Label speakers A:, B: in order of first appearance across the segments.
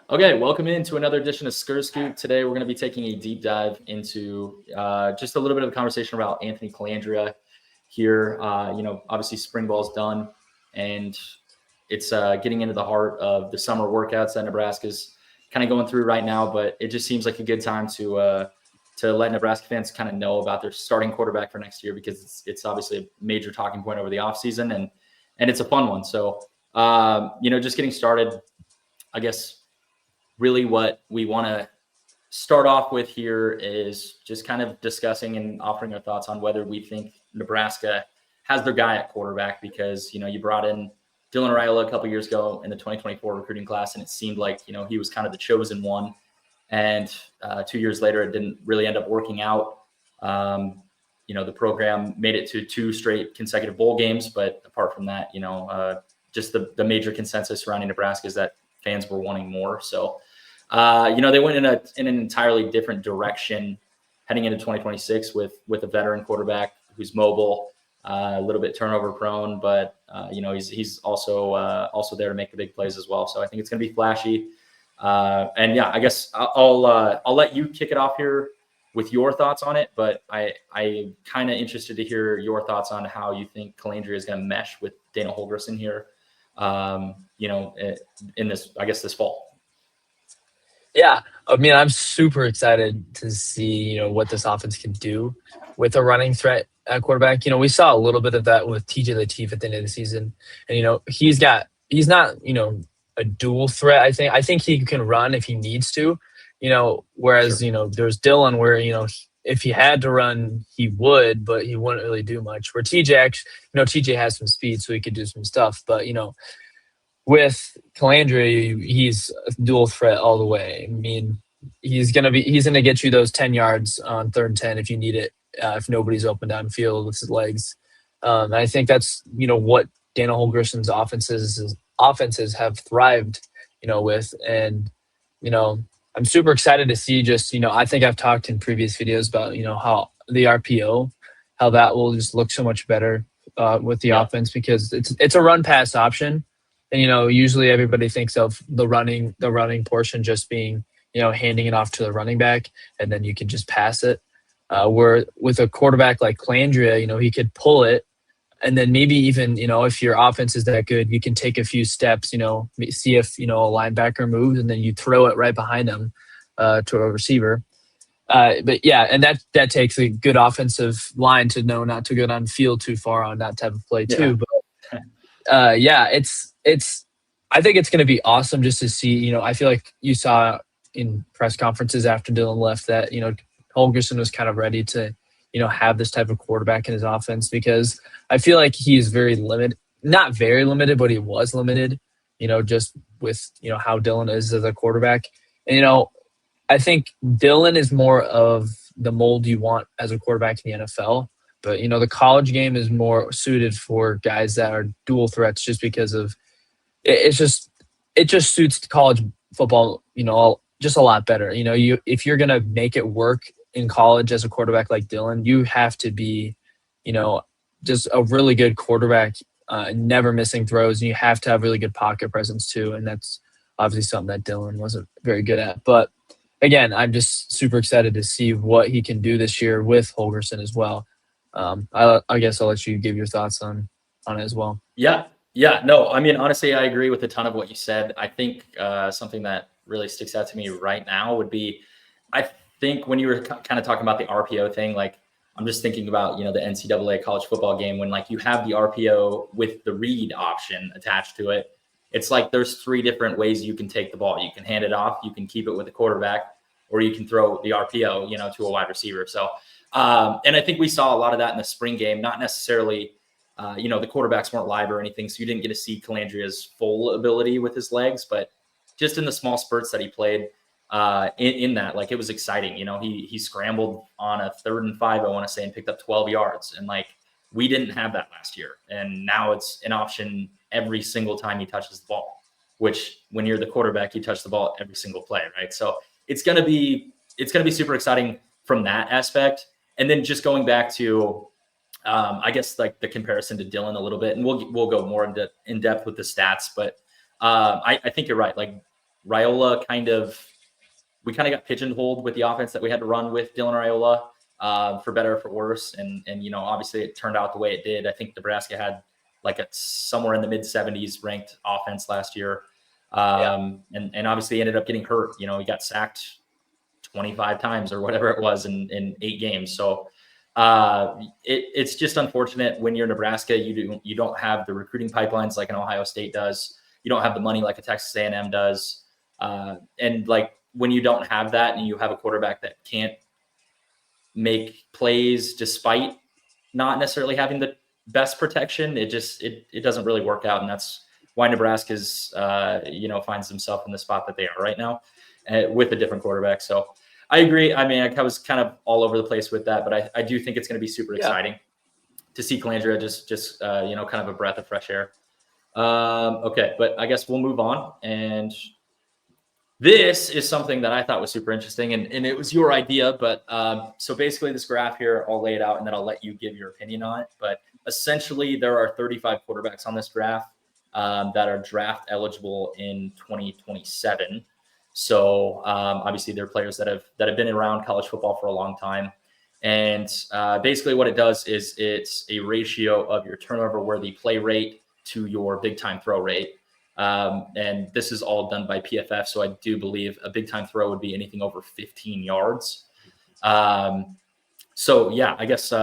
A: Okay, welcome into another edition of Skers Scoop. Today, we're going to be taking a deep dive into just a little bit of a conversation about Anthony Colandrea here. Obviously, spring ball's done, and it's getting into the heart of the summer workouts that Nebraska's kind of going through right now. But it just seems like a good time to let Nebraska fans kind of know about their starting quarterback for next year, because it's obviously a major talking point over the offseason, and it's a fun one. So, just getting started, I guess. Really what we want to start off with here is just kind of discussing and offering our thoughts on whether we think Nebraska has their guy at quarterback, because, you brought in Dylan Raiola a couple years ago in the 2024 recruiting class, and it seemed like, he was kind of the chosen one. And 2 years later, it didn't really end up working out. The program made it to 2 straight consecutive bowl games. But apart from that, just the major consensus surrounding Nebraska is that fans were wanting more. So, they went in an entirely different direction heading into 2026 with a veteran quarterback who's mobile, a little bit turnover prone, but he's also there to make the big plays as well. So I think it's going to be flashy. And yeah, I guess I'll let you kick it off here with your thoughts on it, but I kind of interested to hear your thoughts on how you think Colandrea is going to mesh with Dana Holgorsen here. In this fall.
B: Yeah, I mean, I'm super excited to see, what this offense can do with a running threat at quarterback. We saw a little bit of that with TJ Lateef at the end of the season. And, he's not, a dual threat. I think he can run if he needs to, whereas,
A: Sure.
B: There's Dylan where, if he had to run, he would, but he wouldn't really do much. Where TJ has some speed, so he could do some stuff. But, with Colandrea, he's a dual threat all the way. I mean, he's gonna get you those 10 yards on 3rd and 10 if you need it. If nobody's open downfield with his legs, I think that's what Dana Holgorsen's offenses have thrived, with. And I'm super excited to see just I think I've talked in previous videos about how the RPO, how that will just look so much better with the offense, because it's a run pass option. And, usually everybody thinks of the running portion just being, handing it off to the running back, and then you can just pass it. Where with a quarterback like Colandrea, he could pull it, and then maybe even, if your offense is that good, you can take a few steps, see if, a linebacker moves, and then you throw it right behind them to a receiver. But yeah, and that takes a good offensive line to know not to go down field too far on that type of play too.
A: Yeah.
B: But it's I think it's going to be awesome just to see. I feel like you saw in press conferences after Dylan left that Holgorsen was kind of ready to have this type of quarterback in his offense, because I feel like he is very limited, not very limited, but he was limited, just with how Dylan is as a quarterback. And I think Dylan is more of the mold you want as a quarterback in the NFL. But, the college game is more suited for guys that are dual threats, just because of it just suits college football, just a lot better. If you're going to make it work in college as a quarterback like Dylan, you have to be, just a really good quarterback, never missing throws. And you have to have really good pocket presence too. And that's obviously something that Dylan wasn't very good at. But again, I'm just super excited to see what he can do this year with Holgorsen as well. I guess I'll let you give your thoughts on it as well.
A: Yeah. No, I mean, honestly, I agree with a ton of what you said. I think something that really sticks out to me right now would be, I think when you were kind of talking about the RPO thing, like I'm just thinking about, the NCAA college football game when like you have the RPO with the read option attached to it. It's like there's 3 different ways you can take the ball. You can hand it off, you can keep it with the quarterback, or you can throw the RPO, to a wide receiver. So, and I think we saw a lot of that in the spring game, not necessarily, the quarterbacks weren't live or anything, so you didn't get to see Colandrea's full ability with his legs, but just in the small spurts that he played in that, like, it was exciting. He scrambled on a 3rd and 5, I want to say, and picked up 12 yards. And like, we didn't have that last year. And now it's an option every single time he touches the ball, which when you're the quarterback, you touch the ball every single play, right? So it's going to be super exciting from that aspect. And then just going back to, I guess, like the comparison to Dylan a little bit, and we'll go more in depth with the stats, but I think you're right. Like, Raiola we kind of got pigeonholed with the offense that we had to run with Dylan Raiola, for better or for worse. And obviously it turned out the way it did. I think Nebraska had like somewhere in the mid 70s ranked offense last year. And obviously ended up getting hurt. He got sacked 25 times or whatever it was in 8 games. So it's just unfortunate when you're Nebraska, you don't have the recruiting pipelines like an Ohio State does. You don't have the money like a Texas A&M does. And like when you don't have that and you have a quarterback that can't make plays despite not necessarily having the best protection, it doesn't really work out. And that's why Nebraska's, finds themselves in the spot that they are right now with a different quarterback. So I agree. I mean, I was kind of all over the place with that, but I do think it's going to be super exciting to see Colandrea just kind of a breath of fresh air. Okay, but I guess we'll move on. And this is something that I thought was super interesting, and it was your idea. But so basically this graph here, I'll lay it out and then I'll let you give your opinion on it. But essentially there are 35 quarterbacks on this graph that are draft eligible in 2027. So obviously they're players that have been around college football for a long time. And basically what it does is it's a ratio of your turnover worthy play rate to your big time throw rate. And this is all done by PFF. So I do believe a big time throw would be anything over 15 yards. So yeah, I guess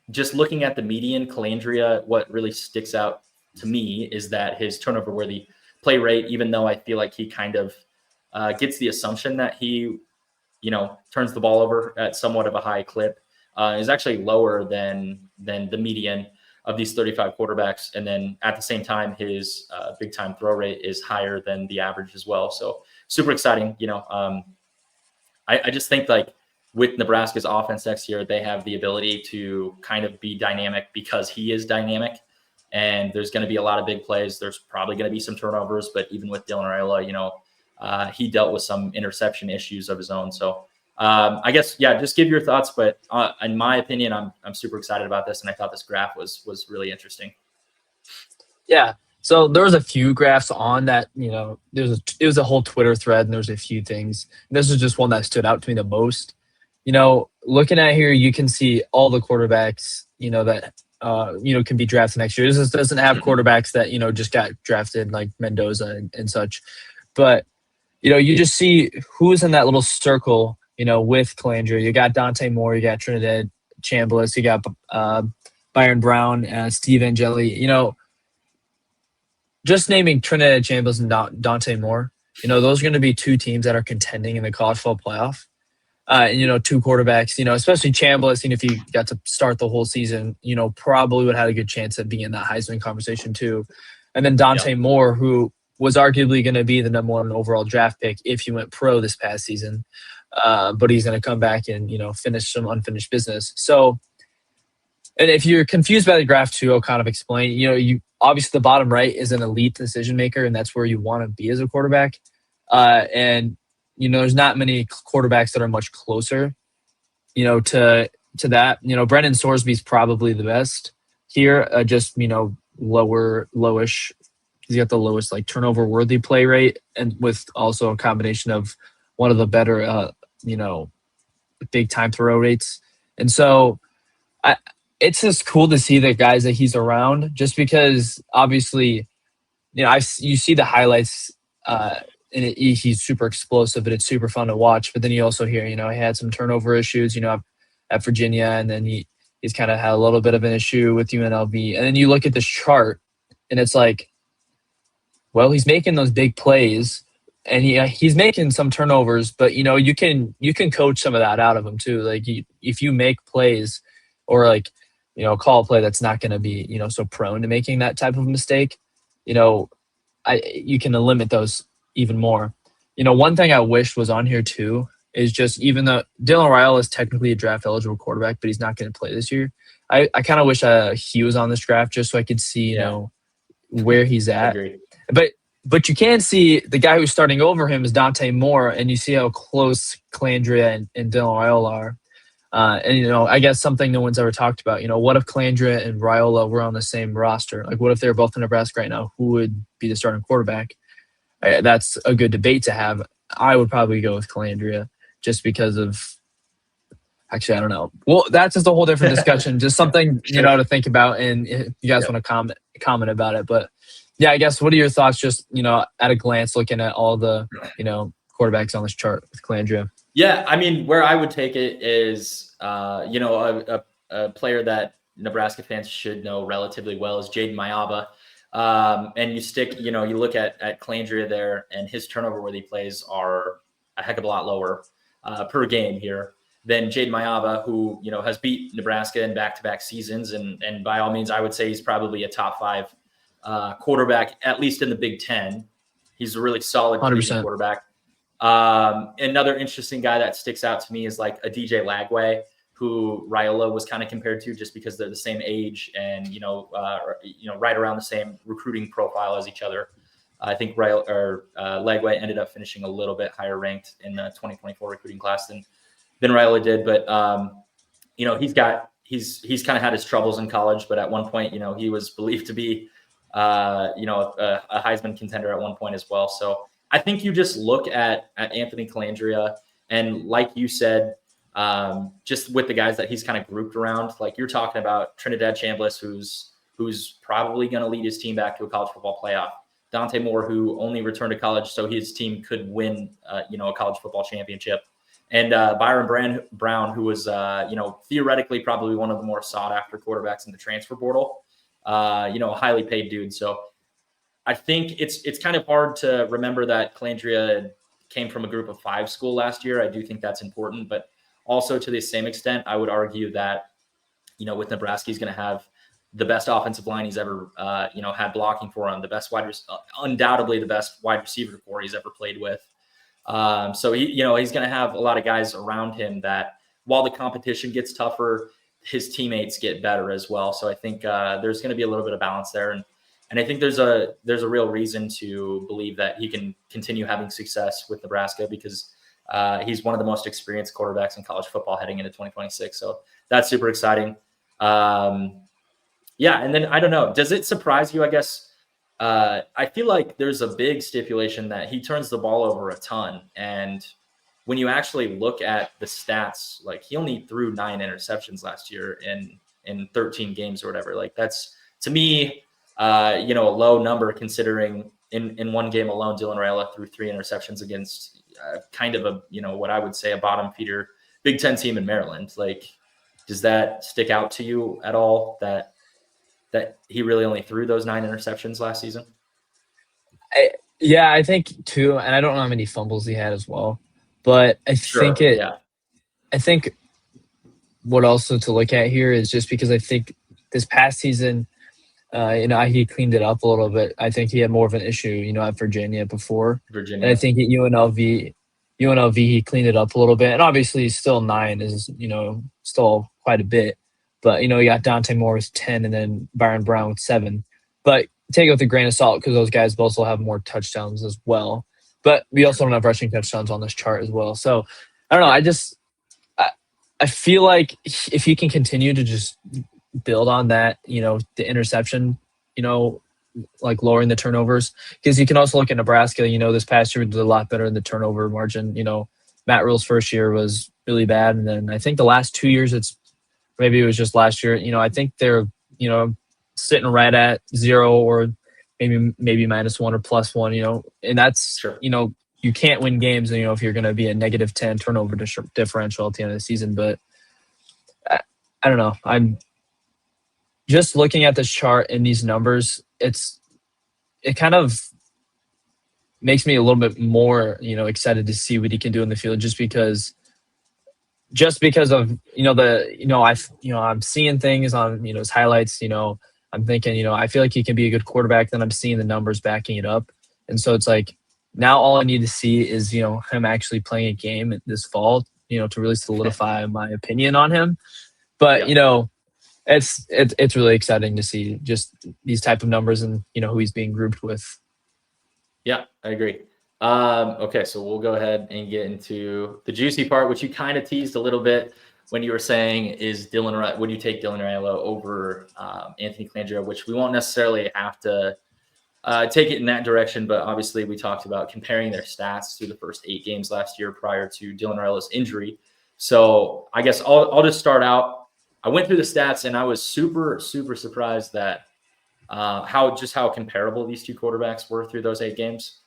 A: just looking at the median Colandrea, what really sticks out to me is that his turnover worthy play rate, even though I feel like he kind of gets the assumption that he, turns the ball over at somewhat of a high clip, is actually lower than the median of these 35 quarterbacks. And then at the same time, his big time throw rate is higher than the average as well. So super exciting. I just think like with Nebraska's offense next year, they have the ability to kind of be dynamic because he is dynamic. And there's going to be a lot of big plays. There's probably going to be some turnovers, but even with Dylan Raiola, he dealt with some interception issues of his own. So I guess, just give your thoughts. But in my opinion, I'm super excited about this. And I thought this graph was really interesting.
B: Yeah. So there was a few graphs on that, it was a whole Twitter thread and there was a few things. And this is just one that stood out to me the most. Looking at here, you can see all the quarterbacks, that, can be drafted next year. This doesn't have quarterbacks that, just got drafted like Mendoza and such. But, you just see who's in that little circle, with Colandrea. You got Dante Moore, you got Trinidad Chambliss, you got Byron Brown, Steve Angeli. Just naming Trinidad Chambliss and Dante Moore, those are going to be two teams that are contending in the college football playoff. Two quarterbacks, especially Chambliss, if he got to start the whole season, probably would have had a good chance at being in that Heisman conversation too. And then Dante Moore, who was arguably going to be the number 1 overall draft pick if he went pro this past season. But he's going to come back and, finish some unfinished business. So, and if you're confused by the graph too, I'll kind of explain, you obviously the bottom right is an elite decision maker, and that's where you want to be as a quarterback. And there's not many quarterbacks that are much closer, to that. Brendan Sorsby's probably the best here, just, lowish. He's got the lowest like turnover worthy play rate, and with also a combination of one of the better, big time throw rates. And so it's just cool to see the guys that he's around, just because obviously, you see the highlights, and he's super explosive, but it's super fun to watch. But then you also hear, he had some turnover issues, at Virginia, and then he's kind of had a little bit of an issue with UNLV. And then you look at this chart, and it's like, well, he's making those big plays, and he's making some turnovers, but you can coach some of that out of him too. Like if you make plays, or like call a play that's not going to be so prone to making that type of mistake, you can limit those even more. One thing I wish was on here too is just, even though Dylan Raiola is technically a draft eligible quarterback, but he's not going to play this year. I kind of wish he was on this draft just so I could see where he's at. But you can see the guy who's starting over him is Dante Moore, and you see how close Colandrea and Dylan Raiola are. And I guess something no one's ever talked about. What if Colandrea and Raiola were on the same roster? Like, what if they're both in Nebraska right now? Who would be the starting quarterback? that's a good debate to have. I would probably go with Colandrea just because of. Actually, I don't know. Well, that's just a whole different discussion. Just something
A: Sure.
B: to think about, and if you guys
A: Yeah.
B: want to comment about it. But yeah, I guess what are your thoughts? Just at a glance, looking at all the quarterbacks on this chart with Colandrea.
A: Yeah, I mean, where I would take it is, a player that Nebraska fans should know relatively well is Jaden Mayaba. And you look at Colandrea there, and his turnover worthy plays are a heck of a lot lower per game here than Jaden Mayaba, who has beat Nebraska in back-to-back seasons, and by all means, I would say he's probably a top 5 quarterback, at least in the Big Ten. He's a really solid collegiate
B: 100%.
A: quarterback. Another interesting guy that sticks out to me is like a DJ Lagway, who Raiola was kind of compared to just because they're the same age and, right around the same recruiting profile as each other. I think Lagway ended up finishing a little bit higher ranked in the 2024 recruiting class than Raiola did. But, he's kind of had his troubles in college, but at one point, he was believed to be, a Heisman contender at one point as well. So I think you just look at Anthony Colandrea, and like you said, just with the guys that he's kind of grouped around, like you're talking about Trinidad Chambliss, who's probably going to lead his team back to a college football playoff. Dante Moore, who only returned to college so his team could win, a college football championship. And Byron Brown, who was, theoretically probably one of the more sought after quarterbacks in the transfer portal, a highly paid dude. So I think it's kind of hard to remember that Colandrea came from a group of 5 school last year. I do think that's important, but also to the same extent, I would argue that, with Nebraska, he's going to have the best offensive line he's ever, had blocking for him, undoubtedly the best wide receiver core he's ever played with. So he's going to have a lot of guys around him that, while the competition gets tougher, his teammates get better as well. So I think there's going to be a little bit of balance there, and I think there's a real reason to believe that he can continue having success with Nebraska because he's one of the most experienced quarterbacks in college football heading into 2026. So that's super exciting. And then I don't know, does it surprise you? I guess I feel like there's a big stipulation that he turns the ball over a ton. And when you actually look at the stats, like he only threw 9 interceptions last year in 13 games or whatever. Like that's, to me, a low number considering in one game alone, Dylan Raiola threw 3 interceptions against kind of what I would say a bottom feeder Big Ten team in Maryland. Like, does that stick out to you at all that he really only threw those 9 interceptions last season?
B: I think too, and I don't know how many fumbles he had as well, but I think what also to look at here is just because I think this past season, he cleaned it up a little bit. I think he had more of an issue, at Virginia before. And I think at UNLV, he cleaned it up a little bit. And obviously still 9 is, still quite a bit. But, you got Dante Moore with 10 and then Byron Brown with 7. But take it with a grain of salt because those guys both will have more touchdowns as well. But we also don't have rushing touchdowns on this chart as well. So, I don't know. I feel like if he can continue to just build on that, the interception, like lowering the turnovers, because you can also look at Nebraska, this past year we did a lot better in the turnover margin. Matt Rule's first year was really bad. And then I think the last 2 years, maybe it was just last year, I think they're, sitting right at 0 or maybe -1 or +1, and that's,
A: Sure.
B: You can't win games, if you're going to be a -10 turnover differential at the end of the season. But I don't know. I'm just looking at this chart and these numbers. It kind of makes me a little bit more, excited to see what he can do in the field, just because of I'm seeing things on his highlights. I'm thinking I feel like he can be a good quarterback. Then I'm seeing the numbers backing it up, and so it's like now all I need to see is him actually playing a game this fall, to really solidify my opinion on him. But it's really exciting to see just these type of numbers and who he's being grouped with.
A: Yeah, I agree. Okay, so we'll go ahead and get into the juicy part, which you kind of teased a little bit when you were saying, would you take Dylan Raiola over Anthony Colandrea, which we won't necessarily have to take it in that direction. But obviously, we talked about comparing their stats through the first 8 games last year prior to Dylan Raiola's injury. So I guess I'll just start out. I went through the stats, and I was super surprised that how comparable these two quarterbacks were through those 8 games.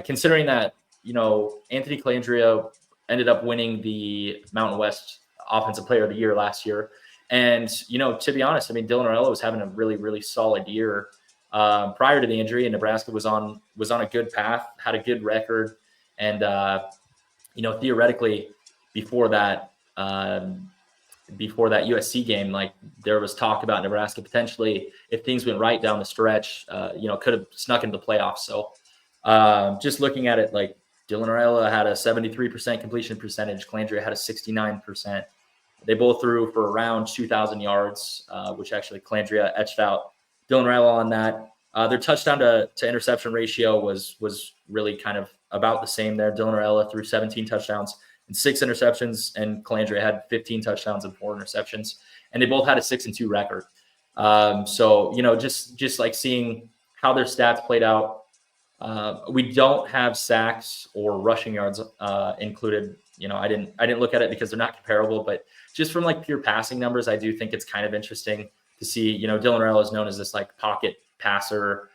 A: Considering that Anthony Colandrea ended up winning the Mountain West Offensive Player of the Year last year. And, to be honest, I mean, Dylan Raiola was having a really solid year prior to the injury, and Nebraska was on a good path, had a good record. And, theoretically before that USC game, like there was talk about Nebraska potentially, if things went right down the stretch, could have snuck into the playoffs. So just looking at it, like Dylan Raiola had a 73% completion percentage. Colandrea had a 69%. They both threw for around 2,000 yards, which actually Colandrea etched out Dylan Raiola on that. Their touchdown to interception ratio was really kind of about the same there. Dylan Raiola threw 17 touchdowns and 6 interceptions, and Colandrea had 15 touchdowns and 4 interceptions, and they both had a 6-2 record. So just like seeing how their stats played out. We don't have sacks or rushing yards included. I didn't look at it because they're not comparable, but just from like pure passing numbers, I do think it's kind of interesting to see. Dylan Raiola is known as this like pocket passer,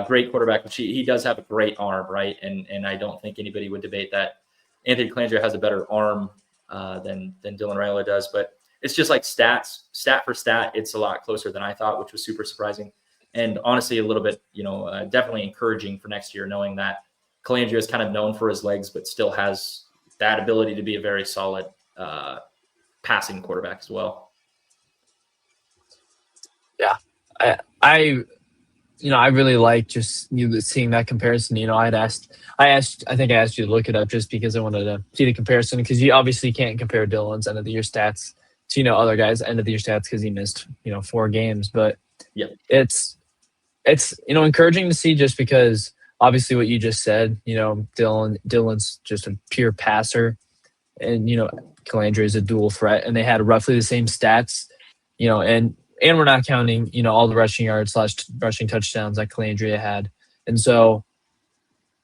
A: great quarterback, which he does have a great arm, right? And I don't think anybody would debate that Anthony Colandrea has a better arm than Dylan Raiola does. But it's just like stat for stat, it's a lot closer than I thought, which was super surprising. And honestly, a little bit, definitely encouraging for next year, knowing that Colandrea is kind of known for his legs, but still has that ability to be a very solid passing quarterback as well.
B: Yeah, I really like just seeing that comparison. I think I asked you to look it up just because I wanted to see the comparison, because you obviously can't compare Dylan's end of the year stats to other guys' end of the year stats because he missed 4 games. But
A: yeah,
B: it's encouraging to see, just because obviously what you just said, Dylan's just a pure passer, and Colandrea is a dual threat, and they had roughly the same stats, and we're not counting all the rushing yards / rushing touchdowns that Colandrea had. And so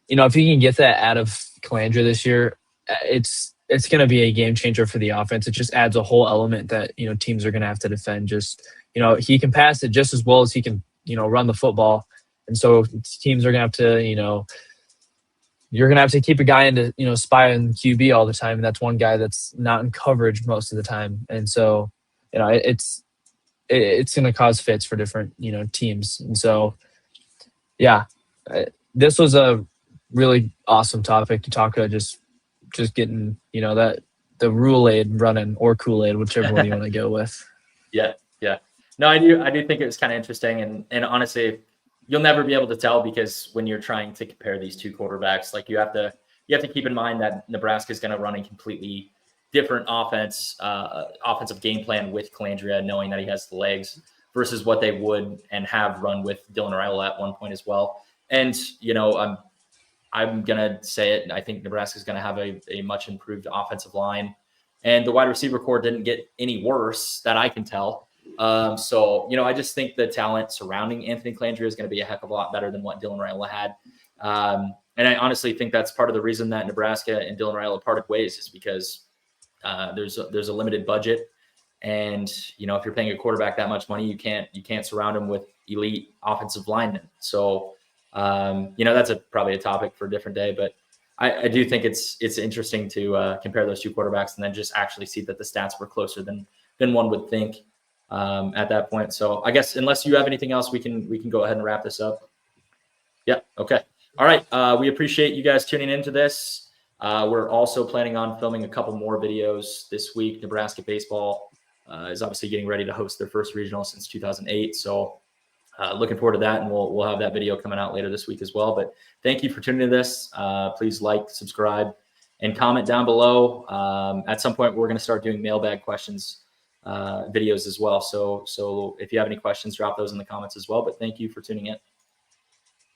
B: if you can get that out of Colandrea this year, it's going to be a game changer for the offense. It just adds a whole element that teams are going to have to defend. Just he can pass it just as well as he can run the football. And so teams are going to have to, you're going to have to keep a guy into, spy on QB all the time. And that's one guy that's not in coverage most of the time. And so, it's going to cause fits for different, teams. And so, yeah, this was a really awesome topic to talk about. Just getting, that the Rule-Aid running, or Kool-Aid, whichever one you want to go with.
A: Yeah. No, I do think it was kind of interesting, and honestly, you'll never be able to tell, because when you're trying to compare these two quarterbacks, like you have to keep in mind that Nebraska is going to run a completely different offensive game plan with Colandrea, knowing that he has the legs, versus what they would and have run with Dylan Raiola at one point as well. And I'm gonna say it, I think Nebraska is going to have a much improved offensive line, and the wide receiver core didn't get any worse that I can tell. So, I just think the talent surrounding Anthony Colandrea is going to be a heck of a lot better than what Dylan Raiola had. And I honestly think that's part of the reason that Nebraska and Dylan Raiola parted ways, is because there's a limited budget. And, if you're paying a quarterback that much money, you can't surround him with elite offensive linemen. So, that's probably a topic for a different day, but I do think it's interesting to compare those two quarterbacks and then just actually see that the stats were closer than one would think at that point. So I guess unless you have anything else, we can go ahead and wrap this up. Yeah. Okay. All right. We appreciate you guys tuning into this. We're also planning on filming a couple more videos this week. Nebraska baseball is obviously getting ready to host their first regional since 2008. So looking forward to that, and we'll have that video coming out later this week as well. But thank you for tuning into this. Please like, subscribe, and comment down below. At some point, we're going to start doing mailbag questions videos as well. So if you have any questions, drop those in the comments as well. But thank you for tuning in.